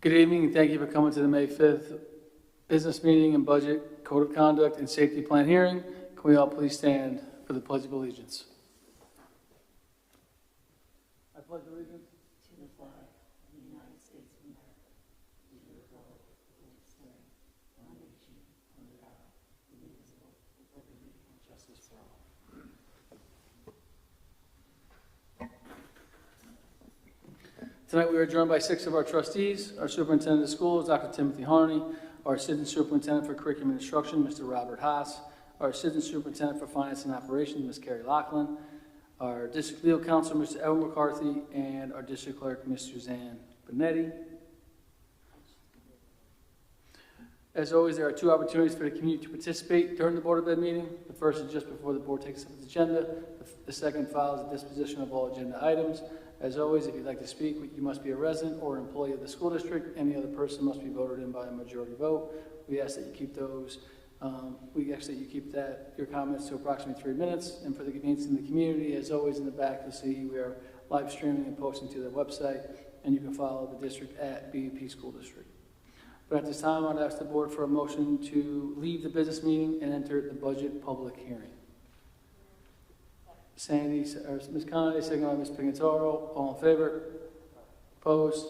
Good evening, and thank you for coming to the May 5th Business Meeting and Budget Code of Conduct and Safety Plan hearing. Can we all please stand for the Pledge of Allegiance? I pledge allegiance to the flag of the United States of America, to the republic for which it stands, one nation, under God, indivisible, with liberty and justice for all. Tonight we are joined by 6 of our trustees, our superintendent of schools, Dr. Timothy Harney, our assistant superintendent for curriculum and instruction, Mr. Robert Haas, our assistant superintendent for finance and operations, Ms. Carrie Lachlan, our district legal counsel, Mr. Edwin McCarthy, and our district clerk, Ms. Suzanne Benetti. As always, there are 2 opportunities for the community to participate during the Board of Ed meeting. The first is just before the board takes up its agenda. The second follows the disposition of all agenda items. As always, if you'd like to speak, you must be a resident or employee of the school district. Any other person must be voted in by a majority vote. We ask that you keep those. We ask that you keep your comments to approximately 3 minutes. And for the convenience in the community, as always, in the back, you'll see we are live streaming and posting to the website, and you can follow the district at BBP School District. But at this time, I'd ask the board for a motion to leave the business meeting and enter the budget public hearing. Ms. Conley, second by Ms. Pignataro. All in favor? Opposed?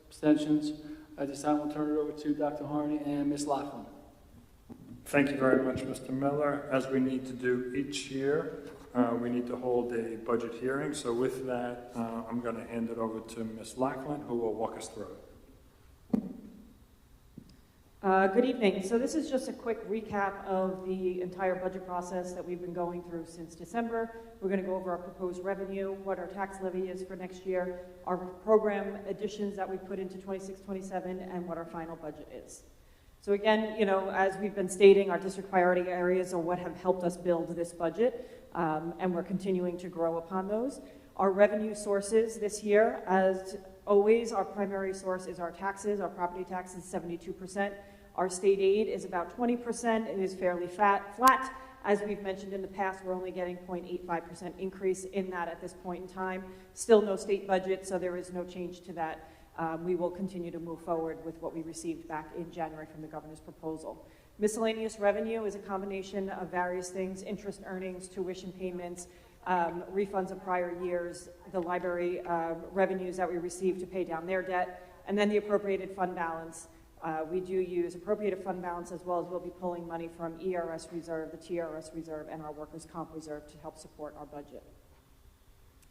Abstentions? At this time, we'll turn it over to Dr. Harney and Ms. Lachlan. Thank you very much, Mr. Miller. As we need to do each year, we need to hold a budget hearing. So with that, I'm going to hand it over to Ms. Lachlan, who will walk us through it. Good evening. So this is just a quick recap of the entire budget process that we've been going through since December. We're going to go over our proposed revenue, what our tax levy is for next year, our program additions that we put into 26-27, and what our final budget is. So again, as we've been stating, our district priority areas are what have helped us build this budget, and we're continuing to grow upon those. Our revenue sources this year, as always, our primary source is our taxes. Our property tax is 72%. Our state aid is about 20%. It is fairly flat. As we've mentioned in the past, we're only getting 0.85% increase in that at this point in time. Still no state budget, so there is no change to that. We will continue to move forward with what we received back in January from the governor's proposal. Miscellaneous revenue is a combination of various things: interest earnings, tuition payments, refunds of prior years, the library revenues that we receive to pay down their debt, and then the appropriated fund balance. We do use appropriated fund balance, as well as we'll be pulling money from ERS reserve, the TRS reserve, and our workers' comp reserve to help support our budget.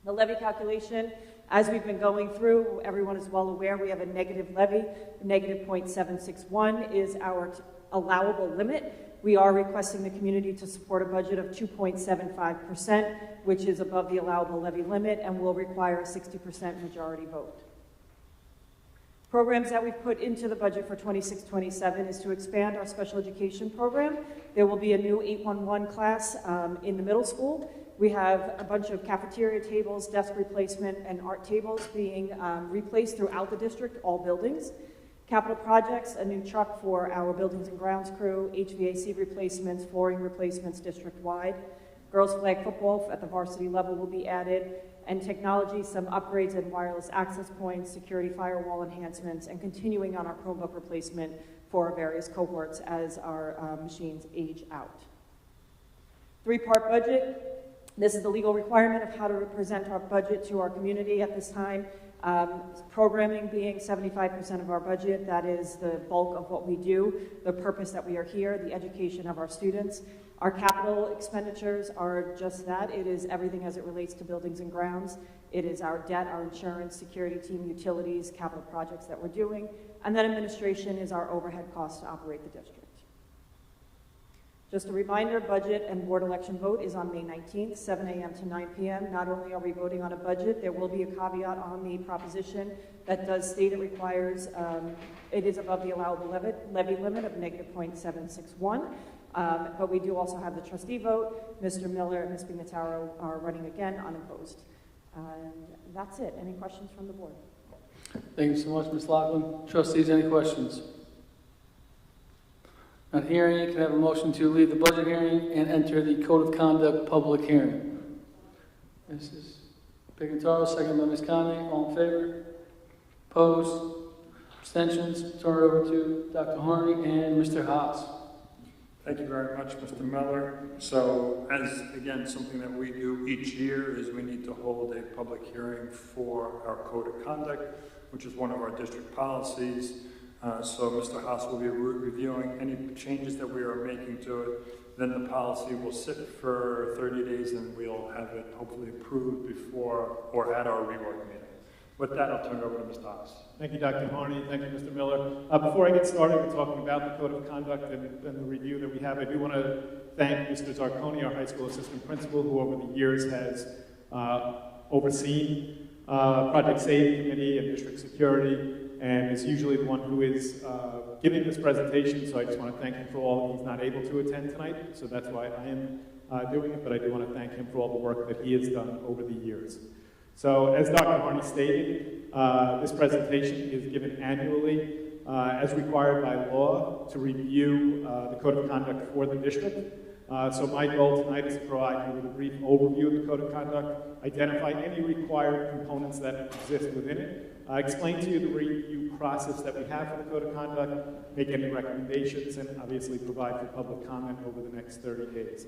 The levy calculation, as we've been going through, everyone is well aware we have a negative levy. Negative 0.761 is our allowable limit. We are requesting the community to support a budget of 2.75%, which is above the allowable levy limit and will require a 60% majority vote. Programs that we've put into the budget for 26-27 is to expand our special education program. There will be a new 811 class in the middle school. We have a bunch of cafeteria tables, desk replacement, and art tables being replaced throughout the district, all buildings. Capital projects, a new truck for our buildings and grounds crew, HVAC replacements, flooring replacements district-wide. Girls flag football at the varsity level will be added, and technology, some upgrades in wireless access points, security firewall enhancements, and continuing on our Chromebook replacement for various cohorts as our machines age out. 3-part budget. This is the legal requirement of how to present our budget to our community at this time. Programming being 75% of our budget, that is the bulk of what we do, the purpose that we are here, the education of our students. Our capital expenditures are just that. It is everything as it relates to buildings and grounds. It is our debt, our insurance, security team, utilities, capital projects that we're doing. And then administration is our overhead costs to operate the district. Just a reminder, budget and board election vote is on May 19th, 7 a.m. to 9 p.m. Not only are we voting on a budget, there will be a caveat on the proposition that does state it requires, it is above the allowable levy limit of negative 0.761. But we do also have the trustee vote. Mr. Miller and Ms. Pignataro are running again unopposed. And that's it. Any questions from the board? Thank you so much, Ms. Lachlan. Trustees, any questions? Not hearing it, can I have a motion to leave the budget hearing and enter the Code of Conduct public hearing? Mrs. Pignataro, second by Ms. Conley. All in favor? Opposed? Abstentions? Turn it over to Dr. Horny and Mr. Haas. Thank you very much, Mr. Miller. So, as again, something that we do each year is we need to hold a public hearing for our code of conduct, which is one of our district policies. So Mr. Haas will be reviewing any changes that we are making to it. Then the policy will sit for 30 days and we'll have it hopefully approved before or at our rework meeting. With that, I'll turn it over to Mr. Haas. Thank you, Dr. Harney. Thank you, Mr. Miller. Before I get started with talking about the code of conduct and the review that we have, I do want to thank Mr. Zarconi, our high school assistant principal, who over the years has overseen Project SAVE Committee and district security, and is usually the one who is giving this presentation, so I just want to thank him for all. He's not able to attend tonight, so that's why I am doing it, but I do want to thank him for all the work that he has done over the years. So, as Dr. Harney stated, this presentation is given annually as required by law to review the code of conduct for the district. So my goal tonight is to provide you with a brief overview of the code of conduct, identify any required components that exist within it, explain to you the review process that we have for the code of conduct, make any recommendations, and obviously provide for public comment over the next 30 days.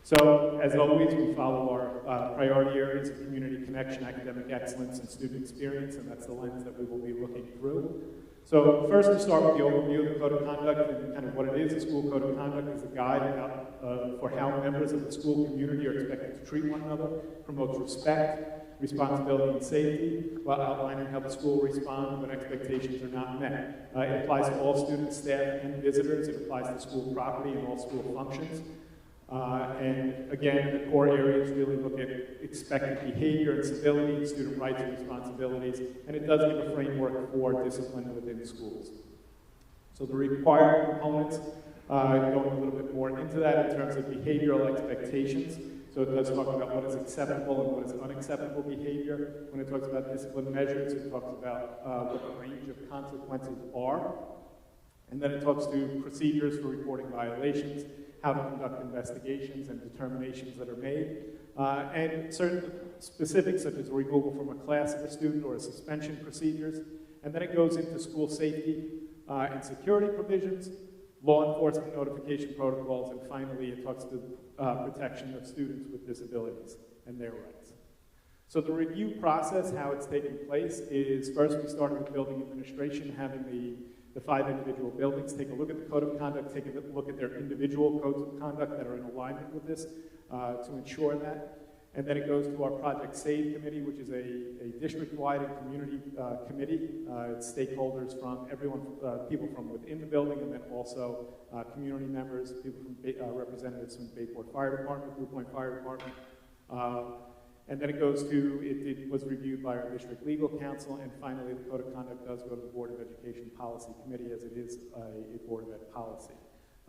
So, as always, we follow our priority areas of community connection, academic excellence, and student experience, and that's the lens that we will be looking through. So, first to start with the overview of the Code of Conduct and kind of what it is. The School Code of Conduct is a guide about, for how members of the school community are expected to treat one another, promotes respect, responsibility, and safety, while outlining how the school responds when expectations are not met. It applies to all students, staff, and visitors. It applies to school property and all school functions. And again, the core areas really look at expected behavior and civility, student rights and responsibilities, and it does give a framework for discipline within schools. So the required components, going a little bit more into that in terms of behavioral expectations. So it does talk about what is acceptable and what is unacceptable behavior. When it talks about discipline measures, it talks about what the range of consequences are. And then it talks to procedures for reporting violations, how to conduct investigations and determinations that are made, and certain specifics such as removal from a class of a student or a suspension procedures. And then it goes into school safety and security provisions, law enforcement notification protocols, and finally it talks to protection of students with disabilities and their rights. So the review process, how it's taking place, is first we started with building administration, having the 5 individual buildings take a look at the code of conduct, take a look at their individual codes of conduct that are in alignment with this to ensure that. And then it goes to our Project SAVE Committee, which is a district-wide and community committee. It's stakeholders from everyone, people from within the building, and then also community members, people from representatives from Bayport Fire Department, Blue Point Fire Department. And then it goes to, it was reviewed by our district legal counsel, and finally the Code of Conduct does go to the Board of Education Policy Committee, as it is a Board of Ed policy.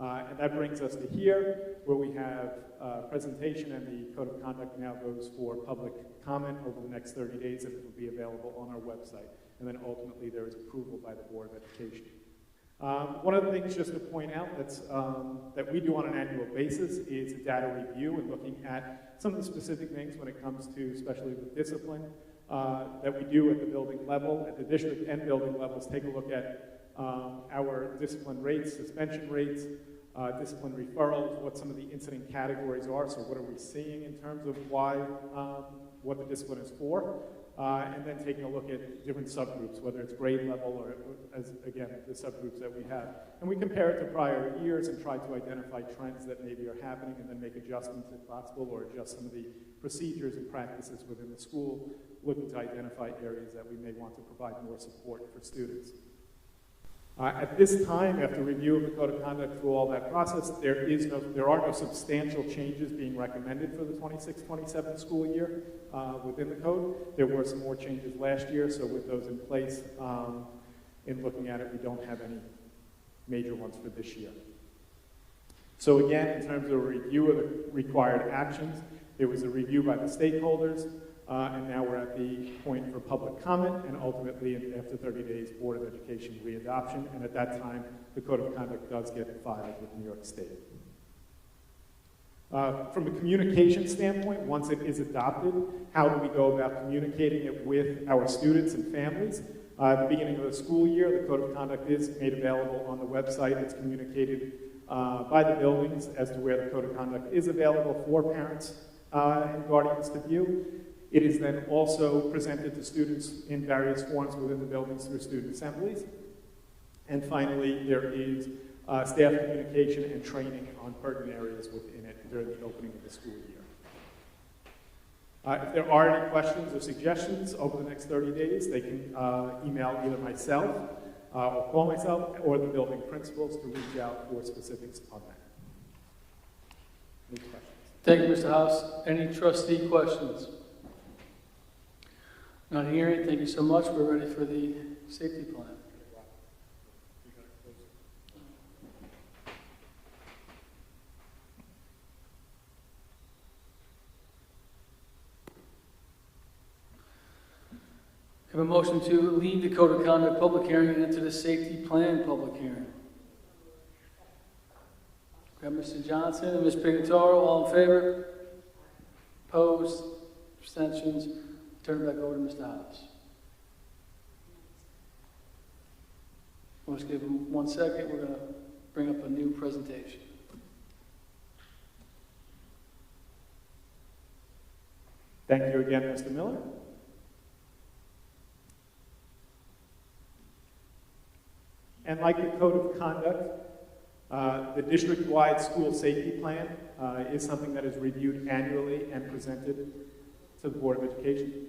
And that brings us to here, where we have presentation, and the Code of Conduct now goes for public comment over the next 30 days, and it will be available on our website. And then ultimately there is approval by the Board of Education. One of the things just to point out that we do on an annual basis is a data review and looking at some of the specific things when it comes to, especially with discipline, that we do at the building level, at the district and building levels. Take a look at our discipline rates, suspension rates, discipline referrals, what some of the incident categories are, so what are we seeing in terms of why, what the discipline is for. And then taking a look at different subgroups, whether it's grade level or, as again, the subgroups that we have. And we compare it to prior years and try to identify trends that maybe are happening and then make adjustments if possible, or adjust some of the procedures and practices within the school, looking to identify areas that we may want to provide more support for students. At this time, after review of the Code of Conduct through all that process, there are no substantial changes being recommended for the 26-27 school year within the code. There were some more changes last year, so with those in place, in looking at it, we don't have any major ones for this year. So again, in terms of a review of the required actions, there was a review by the stakeholders, and now we're at the point for public comment, and ultimately, after 30 days, Board of Education readoption, and at that time, the Code of Conduct does get filed with New York State. From a communication standpoint, once it is adopted, how do we go about communicating it with our students and families? At the beginning of the school year, the Code of Conduct is made available on the website. It's communicated by the buildings as to where the Code of Conduct is available for parents and guardians to view. It is then also presented to students in various forms within the buildings through student assemblies. And finally, there is staff communication and training on pertinent areas within it during the opening of the school year. If there are any questions or suggestions over the next 30 days, they can email either myself or call myself or the building principals to reach out for specifics on that. Any questions? Thank you, Mr. House. Any trustee questions? Not hearing. Thank you so much. We're ready for the safety plan. Have a motion to leave the Code of Conduct public hearing and enter the safety plan public hearing. We have Mr. Johnson and Ms. Pignataro, all in favor? Opposed? Abstentions? Turn it back over to Mr. House. Let's give him 1 second. We're going to bring up a new presentation. Thank you again, Mr. Miller. And like the Code of Conduct, the district-wide school safety plan is something that is reviewed annually and presented to the Board of Education.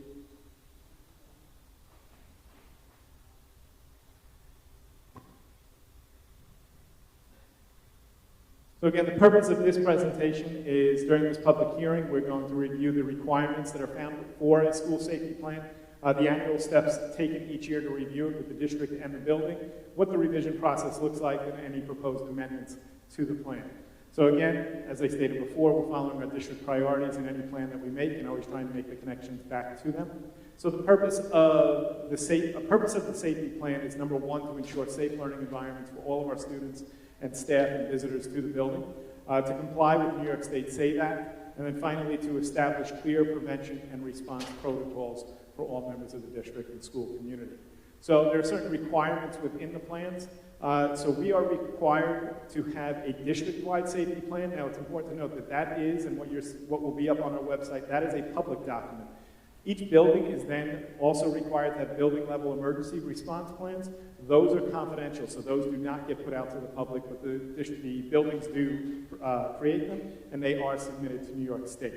So again, the purpose of this presentation is during this public hearing, we're going to review the requirements that are found for a school safety plan, the annual steps taken each year to review it with the district and the building, what the revision process looks like, and any proposed amendments to the plan. So again, as I stated before, we're following our district priorities in any plan that we make and always trying to make the connections back to them. So the purpose of the safety plan is, number one, to ensure safe learning environments for all of our students and staff and visitors to the building, to comply with New York State SAVE Act, and then finally to establish clear prevention and response protocols for all members of the district and school community. So there are certain requirements within the plans. So we are required to have a district-wide safety plan. Now it's important to note that that is, and what will be up on our website, that is a public document. Each building is then also required to have building-level emergency response plans. Those are confidential, so those do not get put out to the public, but the buildings do create them, and they are submitted to New York State.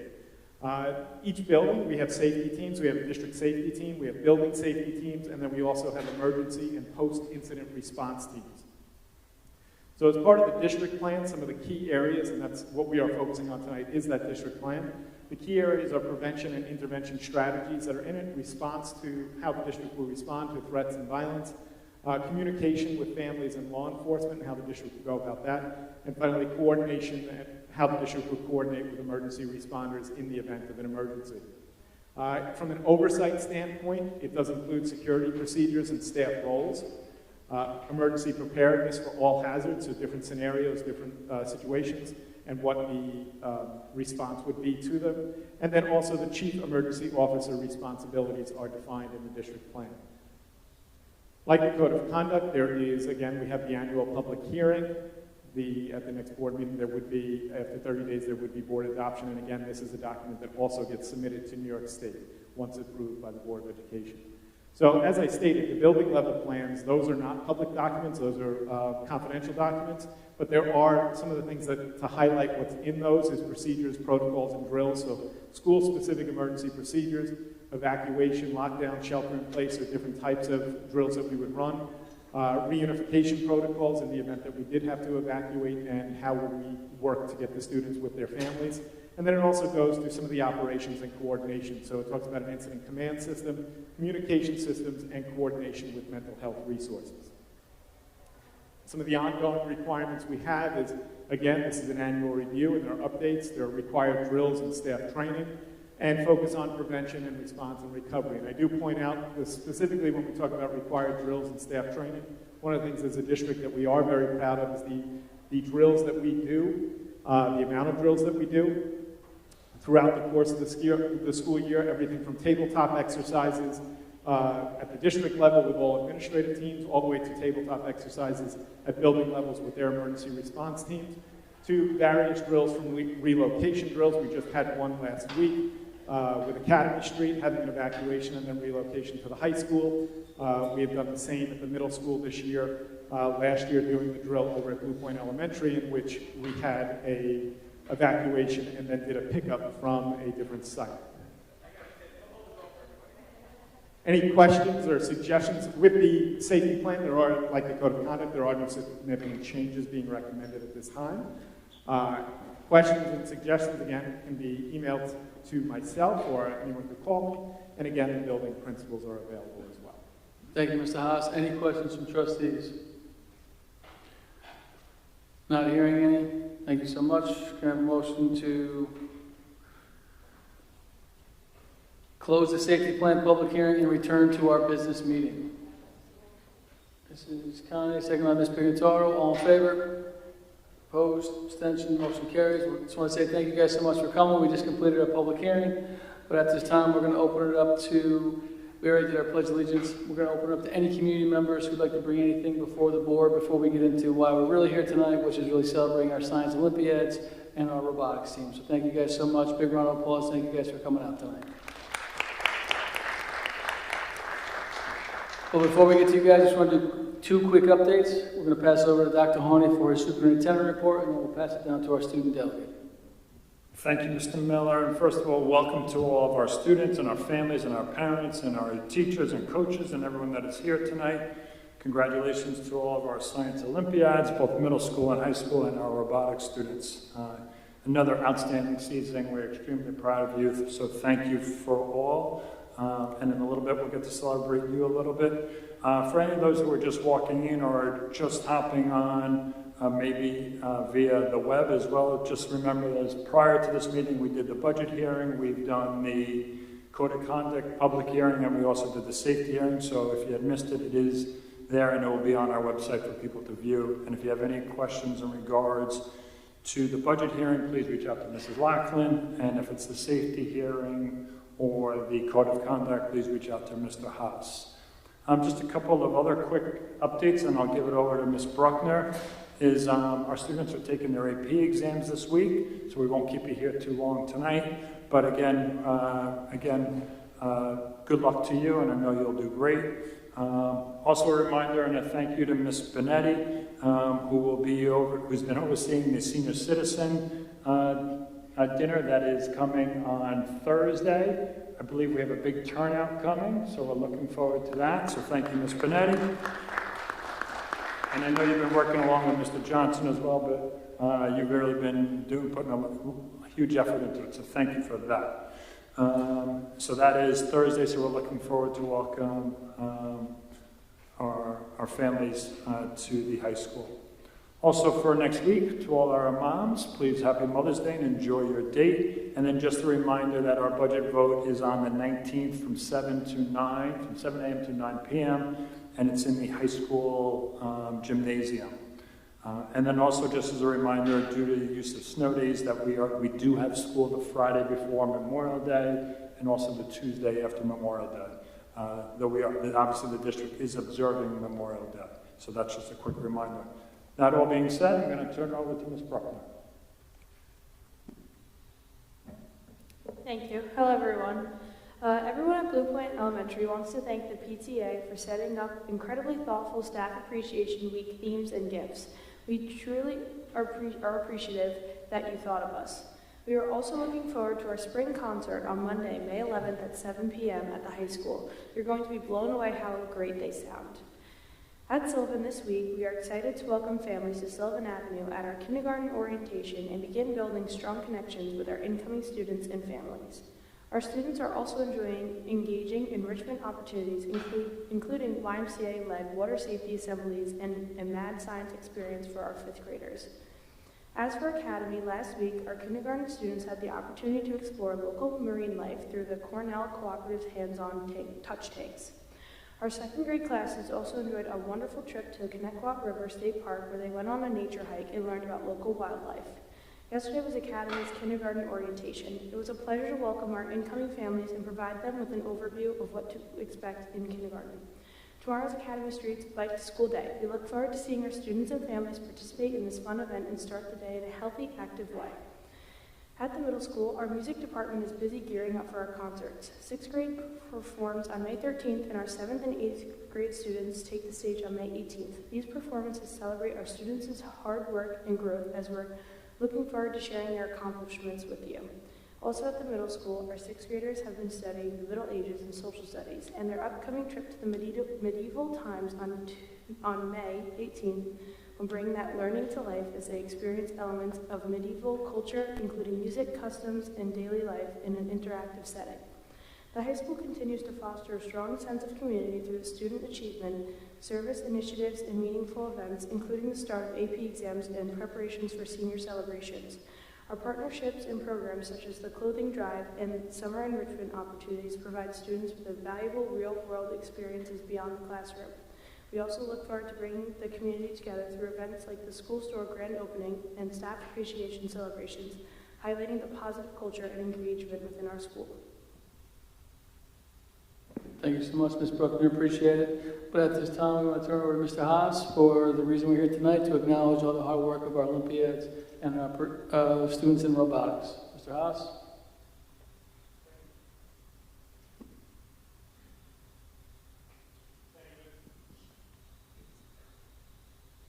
Each building, we have safety teams. We have a district safety team, we have building safety teams, and then we also have emergency and post-incident response teams. So as part of the district plan, some of the key areas, and that's what we are focusing on tonight, is that district plan. The key areas are prevention and intervention strategies that are in it, response to how the district will respond to threats and violence, communication with families and law enforcement, and how the district will go about that, and finally coordination and how the district will coordinate with emergency responders in the event of an emergency. From an oversight standpoint, it does include security procedures and staff roles, emergency preparedness for all hazards, so different scenarios, different situations, and what the response would be to them. And then also the chief emergency officer responsibilities are defined in the district plan. Like the Code of Conduct, there is, again, we have the annual public hearing. At the next board meeting, there would be, after 30 days, there would be board adoption. And again, this is a document that also gets submitted to New York State once approved by the Board of Education. So as I stated, the building level plans, those are not public documents, those are confidential documents, but there are some of the things that, to highlight what's in those is procedures, protocols, and drills. So school-specific emergency procedures, evacuation, lockdown, shelter in place, or different types of drills that we would run. Reunification protocols in the event that we did have to evacuate, and how would we work to get the students with their families. And then it also goes through some of the operations and coordination. So it talks about an incident command system, communication systems, and coordination with mental health resources. Some of the ongoing requirements we have is, again, this is an annual review, and there are updates. There are required drills and staff training, and focus on prevention and response and recovery. And I do point out that specifically when we talk about required drills and staff training, one of the things as a district that we are very proud of is the drills that we do, the amount of drills that we do throughout the course of the school year, everything from tabletop exercises, at the district level with all administrative teams, all the way to tabletop exercises at building levels with their emergency response teams, to various drills from relocation drills. We just had one last week with Academy Street, having an evacuation and then relocation to the high school. We have done the same at the middle school this year. Last year doing the drill over at Blue Point Elementary, in which we had a evacuation and then did a pickup from a different site. Any questions or suggestions? With the safety plan, there are, like the code of conduct, there are no significant changes being recommended at this time. Questions and suggestions, again, can be emailed to myself or anyone could call me. And again, the building principals are available as well. Thank you, Mr. Haas. Any questions from trustees? Not hearing any. Thank you so much. Can I have a motion to close the safety plan public hearing and return to our business meeting? This is Connie, second by Ms. Pignataro. All in favor? Opposed? Abstention? Motion carries. We just want to say thank you guys so much for coming. We just completed our public hearing, but at this time we're going to open it up to, we already did our Pledge of Allegiance. We're going to open it up to any community members who'd like to bring anything before the board before we get into why we're really here tonight, which is really celebrating our science Olympiads and our robotics team. So thank you guys so much. Big round of applause. Thank you guys for coming out tonight. Well, before we get to you guys, I just want to do two quick updates. We're going to pass it over to Dr. Honey for his superintendent report, and then we'll pass it down to our student delegate. Thank you, Mr. Miller. And first of all, welcome to all of our students and our families and our parents and our teachers and coaches and everyone that is here tonight. Congratulations to all of our science Olympiads, both middle school and high school, and our robotics students. Another outstanding season. We're extremely proud of you, so thank you for all. And in a little bit, we'll get to celebrate you a little bit. For any of those who are just walking in or just hopping on, maybe via the web as well, just remember that prior to this meeting, we did the budget hearing, we've done the code of conduct public hearing, and we also did the safety hearing. So if you had missed it, it is there, and it will be on our website for people to view. And if you have any questions in regards to the budget hearing, please reach out to Mrs. Lachlan. And if it's the safety hearing or the code of conduct, please reach out to Mr. Haas. Just a couple of other quick updates, and I'll give it over to Ms. Bruckner. Our students are taking their AP exams this week, so we won't keep you here too long tonight. But again, good luck to you, and I know you'll do great. Also a reminder and a thank you to Ms. Benetti, who's been overseeing the senior citizen dinner that is coming on Thursday. I believe we have a big turnout coming, so we're looking forward to that. So thank you, Ms. Benetti. And I know you've been working along with Mr. Johnson as well, but you've really been putting a huge effort into it, so thank you for that. So that is Thursday, so we're looking forward to welcome our families to the high school. Also for next week, to all our moms, please happy Mother's Day and enjoy your date. And then just a reminder that our budget vote is on the 19th from 7 a.m. to 9 p.m. and it's in the high school gymnasium. And then also just as a reminder, due to the use of snow days, that we do have school the Friday before Memorial Day and also the Tuesday after Memorial Day. Though obviously the district is observing Memorial Day. So that's just a quick reminder. That all being said, I'm going to turn it over to Ms. Bruckner. Thank you. Hello, everyone. Everyone at Blue Point Elementary wants to thank the PTA for setting up incredibly thoughtful Staff Appreciation Week themes and gifts. We truly are appreciative that you thought of us. We are also looking forward to our spring concert on Monday, May 11th at 7 p.m. at the high school. You're going to be blown away how great they sound. At Sylvan this week, we are excited to welcome families to Sylvan Avenue at our kindergarten orientation and begin building strong connections with our incoming students and families. Our students are also enjoying engaging enrichment opportunities, including YMCA-led water safety assemblies and a mad science experience for our 5th graders. As for Academy, last week, our kindergarten students had the opportunity to explore local marine life through the Cornell Cooperative's hands-on touch tanks. Our 2nd grade classes also enjoyed a wonderful trip to the Connecticut River State Park where they went on a nature hike and learned about local wildlife. Yesterday was Academy's kindergarten orientation. It was a pleasure to welcome our incoming families and provide them with an overview of what to expect in kindergarten. Tomorrow's Academy Streets Bike to School Day. We look forward to seeing our students and families participate in this fun event and start the day in a healthy, active way. At the middle school, our music department is busy gearing up for our concerts. 6th grade performs on May 13th, and our 7th and 8th grade students take the stage on May 18th. These performances celebrate our students' hard work and growth as we're looking forward to sharing their accomplishments with you. Also at the middle school, our 6th graders have been studying the Middle Ages and social studies, and their upcoming trip to the medieval times on May 18th will bring that learning to life as they experience elements of medieval culture, including music, customs, and daily life in an interactive setting. The high school continues to foster a strong sense of community through student achievement, service initiatives, and meaningful events, including the start of AP exams and preparations for senior celebrations. Our partnerships and programs such as the clothing drive and summer enrichment opportunities provide students with valuable real-world experiences beyond the classroom. We also look forward to bringing the community together through events like the school store grand opening and staff appreciation celebrations, highlighting the positive culture and engagement within our school. Thank you so much, Ms. Brook. We appreciate it. But at this time, we want to turn over to Mr. Haas for the reason we're here tonight, to acknowledge all the hard work of our Olympiads and our students in robotics. Mr. Haas?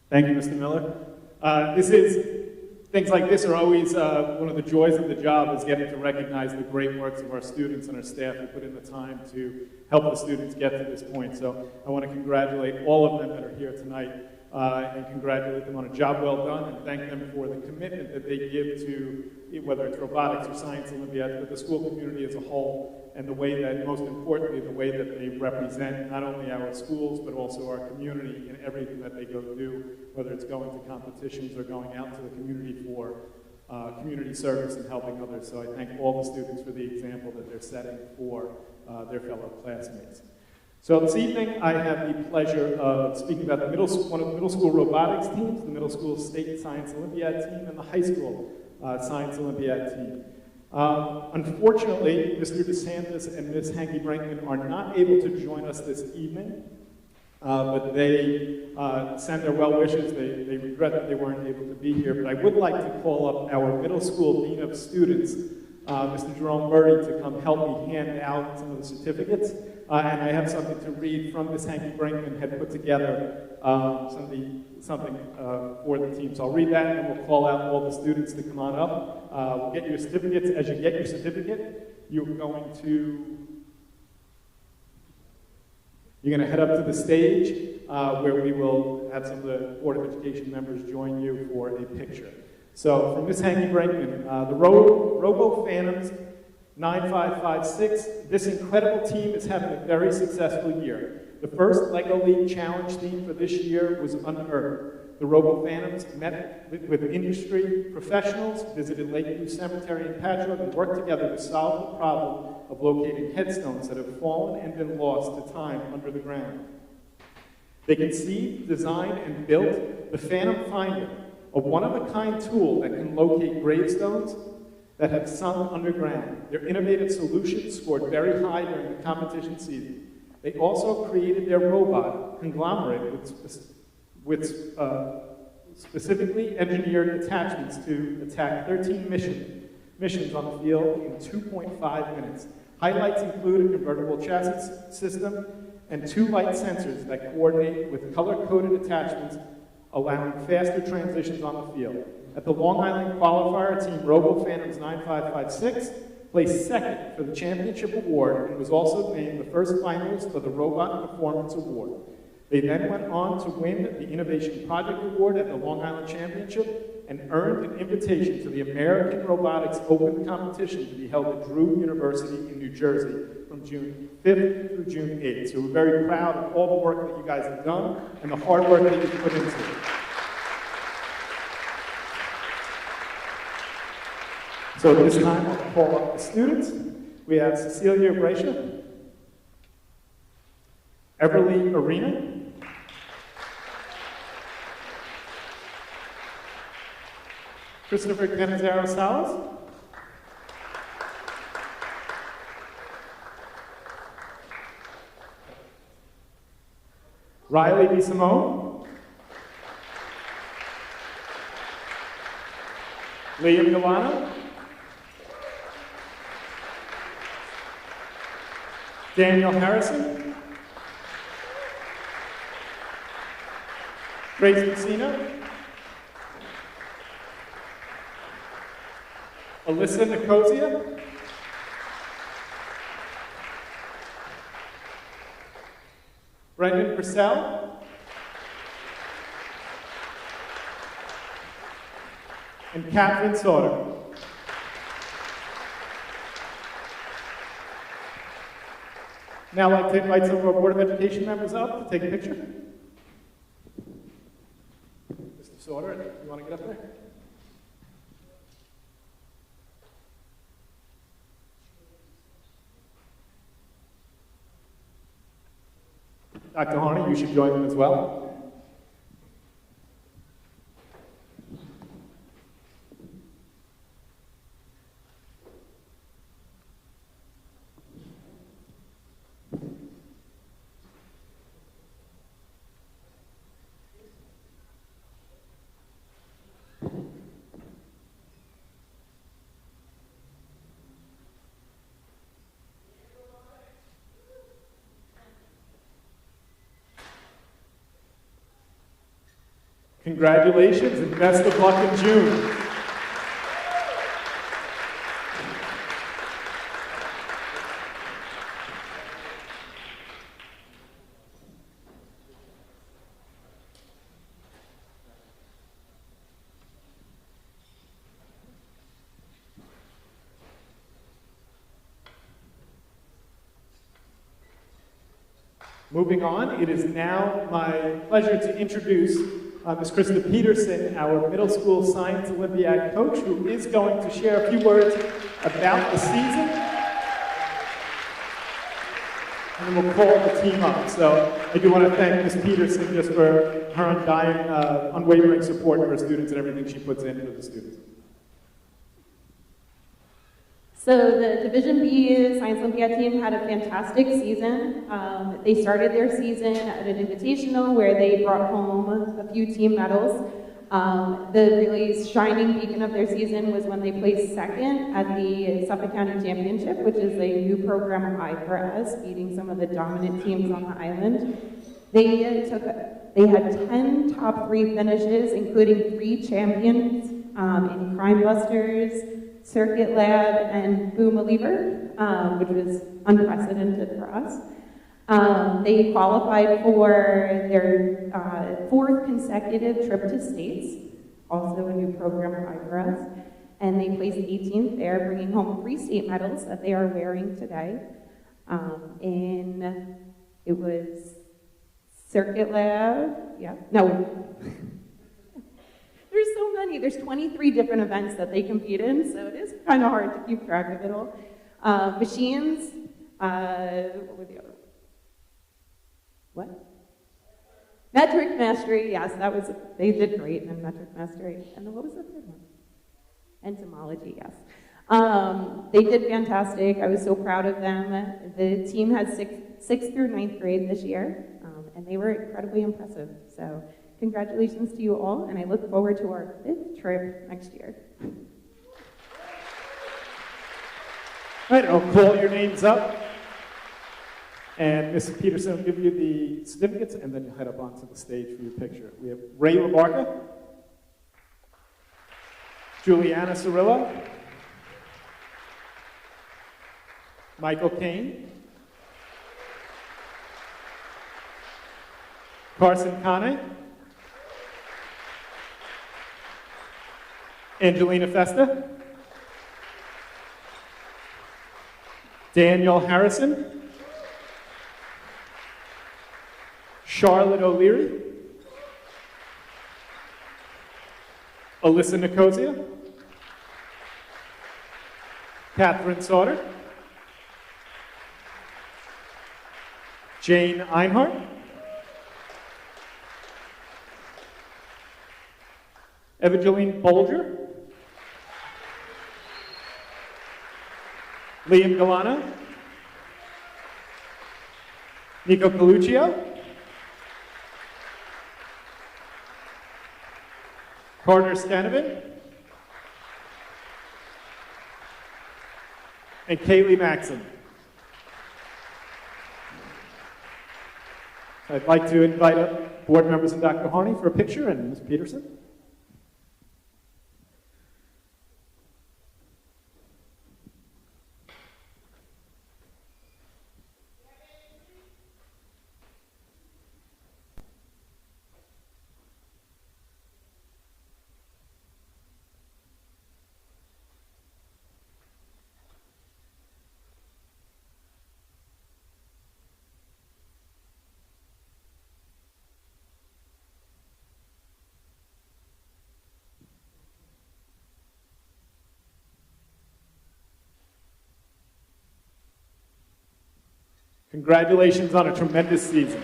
Thank you, Mr. Miller. Things like this are always one of the joys of the job, is getting to recognize the great works of our students and our staff who put in the time to help the students get to this point. So I want to congratulate all of them that are here tonight and congratulate them on a job well done, and thank them for the commitment that they give to, whether it's robotics or science olympiads, but the school community as a whole, and the way that, most importantly, the way that they represent not only our schools, but also our community in everything that they go do, whether it's going to competitions or going out to the community for community service and helping others. So I thank all the students for the example that they're setting for their fellow classmates. So this evening, I have the pleasure of speaking about one of the middle school robotics teams, the middle school state science olympiad team, and the high school science olympiad team. Unfortunately, Mr. DeSantis and Ms. Hanky Brinkman are not able to join us this evening, but they send their well wishes. They regret that they weren't able to be here, but I would like to call up our middle school dean of students, Mr. Jerome Murray, to come help me hand out some of the certificates. And I have something to read from Ms. Hanky Brinkman had put together something for the team. So I'll read that, and we'll call out all the students to come on up. We'll get your certificates. As you get your certificate, you're going to head up to the stage where we will have some of the Board of Education members join you for a picture. So from Ms. Hanky Brinkman, the Robo Phantoms 9556, this incredible team is having a very successful year. The first LEGO League Challenge theme for this year was unearthed. The Robo Phantoms met with industry professionals, visited Lakeview Cemetery in Patchogue, and worked together to solve the problem of locating headstones that have fallen and been lost to time under the ground. They conceived, designed, and built the Phantom Finder, a one-of-a-kind tool that can locate gravestones that have sunk underground. Their innovative solution scored very high during the competition season. They also created their robot, Conglomerate, with specifically engineered attachments to attack 13 missions on the field in 2.5 minutes. Highlights include a convertible chassis system and 2 light sensors that coordinate with color-coded attachments, allowing faster transitions on the field. At the Long Island qualifier, Team Robo Phantoms 9556 placed second for the championship award and was also named the first finalist for the Robot Performance Award. They then went on to win the Innovation Project Award at the Long Island Championship and earned an invitation to the American Robotics Open Competition to be held at Drew University in New Jersey from June 5th through June 8th. So we're very proud of all the work that you guys have done and the hard work that you've put into it. So at this time, I'll call up the students. We have Cecilia Gracia, Everly Arena, Christopher Canizaro Salas. Riley B. Simone. Liam Milano. Daniel Harrison. Grace Messina. Alyssa Nicosia. Brendan Purcell. And Catherine Sauter. Now I'd like to invite some of our Board of Education members up to take a picture. Mr. Sauter, you want to get up there? Dr. Harney, you should join them as well. Congratulations and best of luck in June. Moving on, it is now my pleasure to introduce Ms. Krista Peterson, our middle school science Olympiad coach, who is going to share a few words about the season. And then we'll call the team up. So I do want to thank Ms. Peterson just for her undying, unwavering support for her students and everything she puts in for the students. So the Division B Science Olympiad team had a fantastic season. They started their season at an invitational where they brought home a few team medals. The really shining beacon of their season was when they placed second at the Suffolk County Championship, which is a new program of IPRS, beating some of the dominant teams on the island. They had 10 top 3 finishes, including 3 champions in Crime Busters, Circuit Lab, and Boom a Lever, which was unprecedented for us. They qualified for their 4th consecutive trip to states, also a new program for us, and they placed 18th there, bringing home 3 state medals that they are wearing today. It was Circuit Lab, There's so many. There's 23 different events that they compete in, so it is kind of hard to keep track of it all. Machines, what were the other ones? What? Metric Mastery, yes, they did great in Metric Mastery. And then what was the third one? Entomology, yes. They did fantastic. I was so proud of them. The team had 6th through 9th grade this year, and they were incredibly impressive. So congratulations to you all, and I look forward to our 5th trip next year. All right, I'll call your names up, and Ms. Peterson will give you the certificates, and then you'll head up onto the stage for your picture. We have Ray LaBarca, Juliana Cirillo, Michael Kane, Carson Kane, Angelina Festa, Daniel Harrison, Charlotte O'Leary, Alyssa Nicosia, Catherine Sauter, Jane Einhart, Evangeline Bolger, Liam Galano, Nico Coluccio, Carter Stanovan, and Kaylee Maxon. I'd like to invite up board members and Dr. Harney for a picture, and Ms. Peterson. Congratulations on a tremendous season.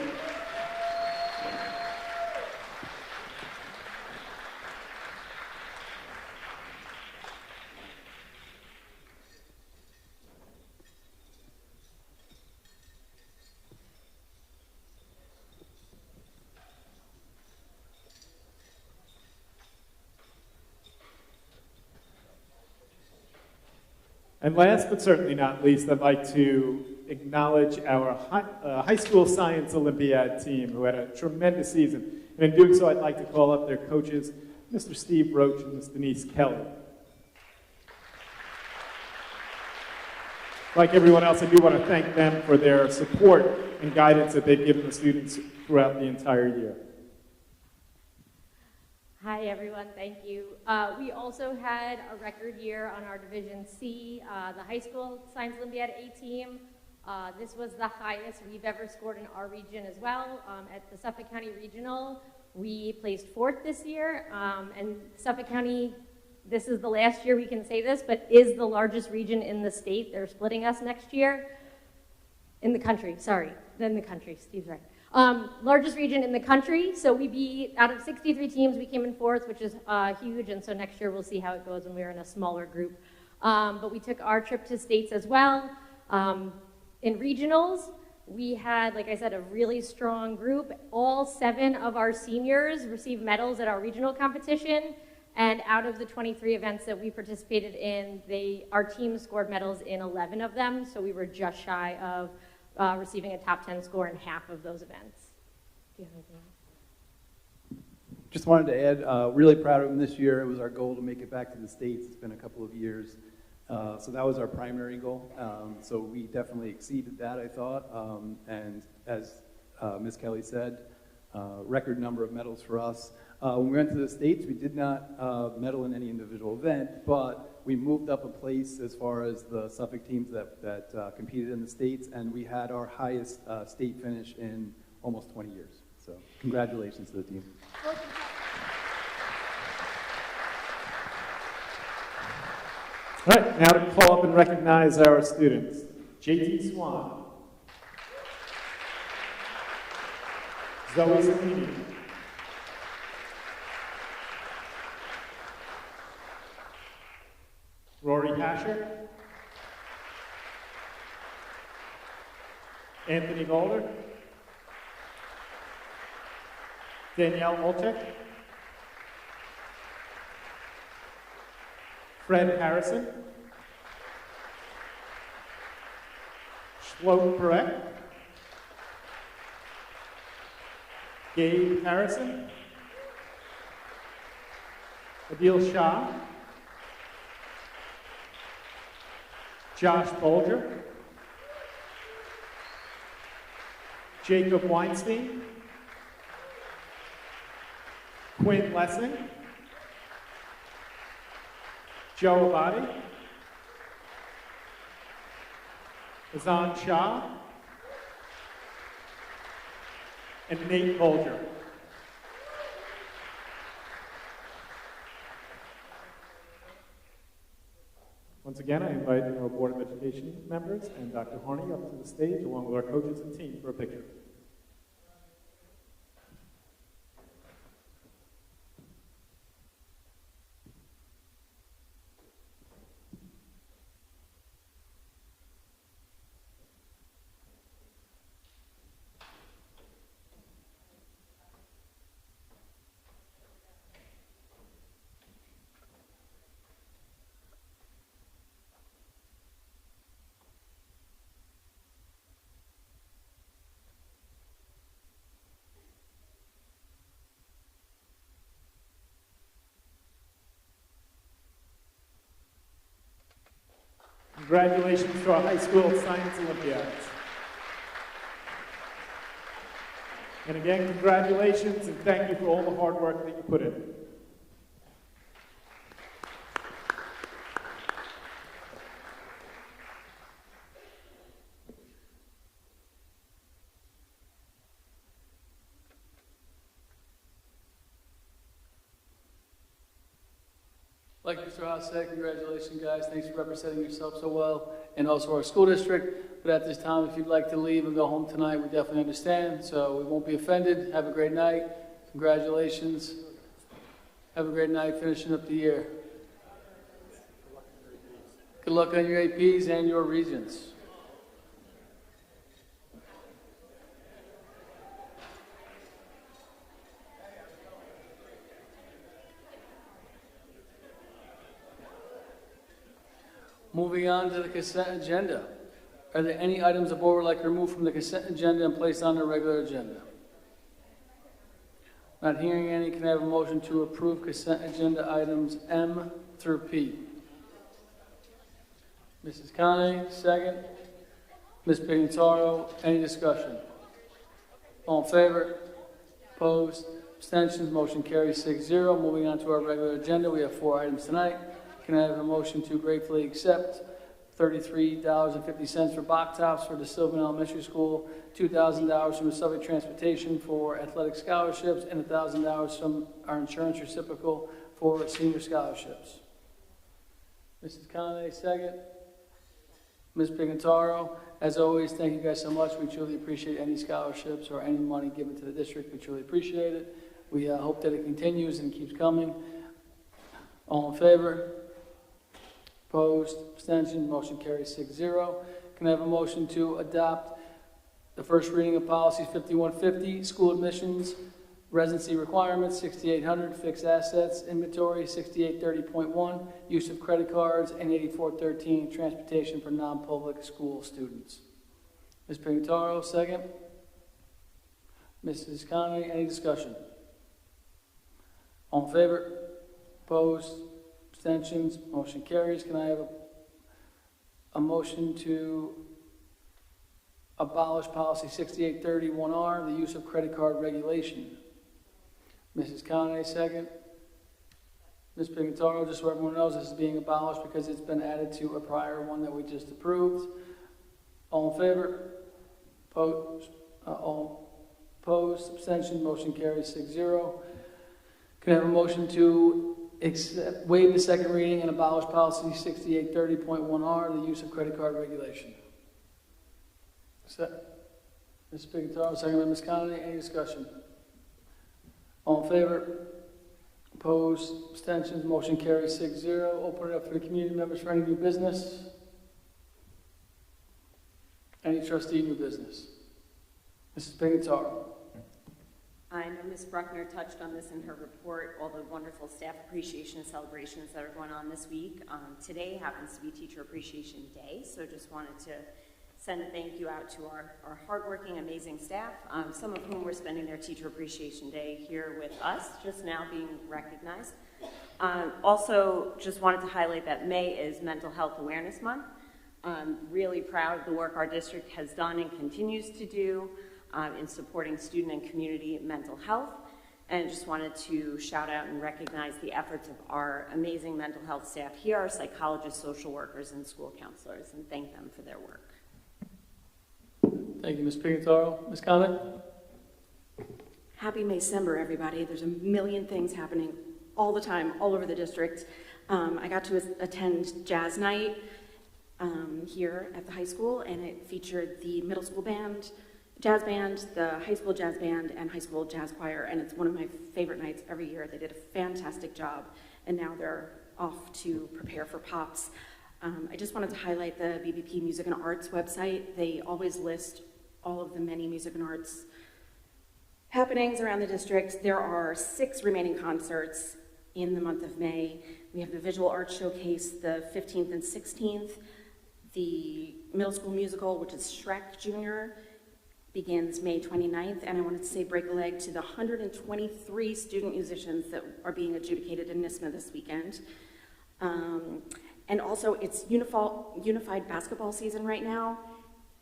And last but certainly not least, I'd like to acknowledge our high school science Olympiad team who had a tremendous season. And in doing so, I'd like to call up their coaches, Mr. Steve Roach and Ms. Denise Kelly. Like everyone else, I do want to thank them for their support and guidance that they've given the students throughout the entire year. Hi everyone, thank you. We also had a record year on our Division C, the high school Science Olympiad A team. This was the highest we've ever scored in our region as well. At the Suffolk County Regional, we placed 4th this year, and Suffolk County, this is the last year we can say this, but is the largest region in the state. They're splitting us next year. In the country, sorry, in the country, Steve's right. Largest region in the country, so we beat, out of 63 teams, we came in 4th, which is huge, and so next year we'll see how it goes when we're in a smaller group. But we took our trip to states as well. In regionals, we had, like I said, a really strong group. All 7 of our seniors received medals at our regional competition, and out of the 23 events that we participated in, our team scored medals in 11 of them, so we were just shy of receiving a top 10 score in half of those events. Do you have anything else? Just wanted to add, really proud of them this year. It was our goal to make it back to the States. It's been a couple of years. So that was our primary goal. So we definitely exceeded that, I thought. And as Ms. Kelly said, record number of medals for us. When we went to the States, we did not medal in any individual event, but we moved up a place as far as the Suffolk teams that competed in the States, and we had our highest state finish in almost 20 years. So congratulations to the team. All right, now to call up and recognize our students. JT Swan. Zoe Salini. Rory Hasher. Anthony Golder. Danielle Olchek. Fred Harrison. Shlomo Perek. Gabe Harrison. Adil Shah. Josh Bolger. Jacob Weinstein. Quinn Lessing. Joe Abadi. Azan Shah. And Nate Bolger. Once again, I invite our Board of Education members and Dr. Harney up to the stage along with our coaches and team for a picture. Congratulations to our high school science Olympiads. And again, congratulations and thank you for all the hard work that you put in. Like Mr. Haas said, congratulations, guys. Thanks for representing yourself so well, and also our school district. But at this time, if you'd like to leave and go home tonight, we definitely understand, so we won't be offended. Have a great night. Congratulations. Have a great night finishing up the year. Good luck on your APs and your Regents. Moving on to the consent agenda. Are there any items the board would like to remove from the consent agenda and place on the regular agenda? Not hearing any, can I have a motion to approve consent agenda items M through P? Mrs. Conley, second. Ms. Pignataro, any discussion? All in favor? Opposed? Abstentions? Motion carries 6-0. Moving on to our regular agenda, we have 4 items tonight. Can I have a motion to gratefully accept $33.50 for Bach Tops for the Sylvan Elementary School, $2,000 from the Suffolk Transportation for athletic scholarships, and $1,000 from our insurance reciprocal for senior scholarships? Mrs. Conley, second. Ms. Pignataro, as always, thank you guys so much. We truly appreciate any scholarships or any money given to the district. We truly appreciate it. We hope that it continues and keeps coming. All in favor? Opposed? Abstention? Motion carries 6-0. Can I have a motion to adopt the first reading of policies 5150, school admissions, residency requirements, 6800, fixed assets, inventory, 6830.1, use of credit cards, and 8413, transportation for non-public school students? Ms. Pignataro, second. Mrs. Conley, any discussion? All in favor? Opposed? Abstentions? Motion carries. Can I have a motion to abolish policy 6831R, the use of credit card regulation? Mrs. Conley, second. Ms. Pignataro, just so everyone knows, this is being abolished because it's been added to a prior one that we just approved. All in favor? Opposed? All opposed? Abstention? Motion carries 6-0. Can I have a motion to waive the second reading and abolish policy 6830.1R, the use of credit card regulation? Ms. Pignataro, second by Ms. Conley. Any discussion? All in favor? Opposed? Abstentions? Motion carries 6-0. Open it up for the community members for any new business. Any trustee new business? Mrs. Pignataro. I know Ms. Bruckner touched on this in her report, all the wonderful staff appreciation celebrations that are going on this week. Today happens to be Teacher Appreciation Day, so just wanted to send a thank you out to our hardworking, amazing staff, some of whom were spending their Teacher Appreciation Day here with us, just now being recognized. Also, just wanted to highlight that May is Mental Health Awareness Month. I'm really proud of the work our district has done and continues to do in supporting student and community mental health, and just wanted to shout out and recognize the efforts of our amazing mental health staff here, our psychologists, social workers, and school counselors, and thank them for their work. Thank you, Ms. Pignataro. Ms. Conley? Happy Maycember, everybody. There's a million things happening all the time, all over the district. I got to attend Jazz Night here at the high school, and it featured the middle school band, jazz band, the high school jazz band, and high school jazz choir, and it's one of my favorite nights every year. They did a fantastic job, and now they're off to prepare for Pops. I just wanted to highlight the BBP Music and Arts website. They always list all of the many music and arts happenings around the district. There are 6 remaining concerts in the month of May. We have the Visual Arts Showcase the 15th and 16th. The middle school musical, which is Shrek Jr., begins May 29th, and I wanted to say break a leg to the 123 student musicians that are being adjudicated in NISMA this weekend. And also, it's unified basketball season right now.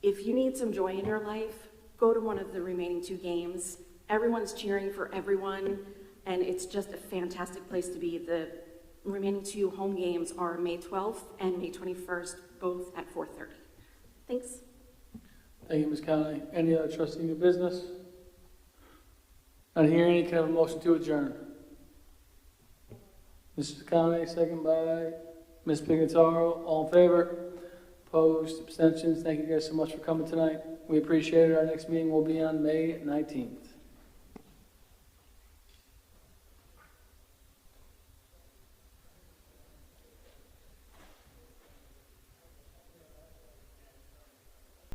If you need some joy in your life, go to one of the remaining 2 games. Everyone's cheering for everyone, and it's just a fantastic place to be. The remaining 2 home games are May 12th and May 21st, both at 4:30. Thanks. Thank you, Ms. Conley. Any other trustee new business? Not hearing any, can I have a motion to adjourn? Mrs. Conley, second by Ms. Pignataro. All in favor? Opposed? Abstentions? Thank you guys so much for coming tonight. We appreciate it. Our next meeting will be on May 19th.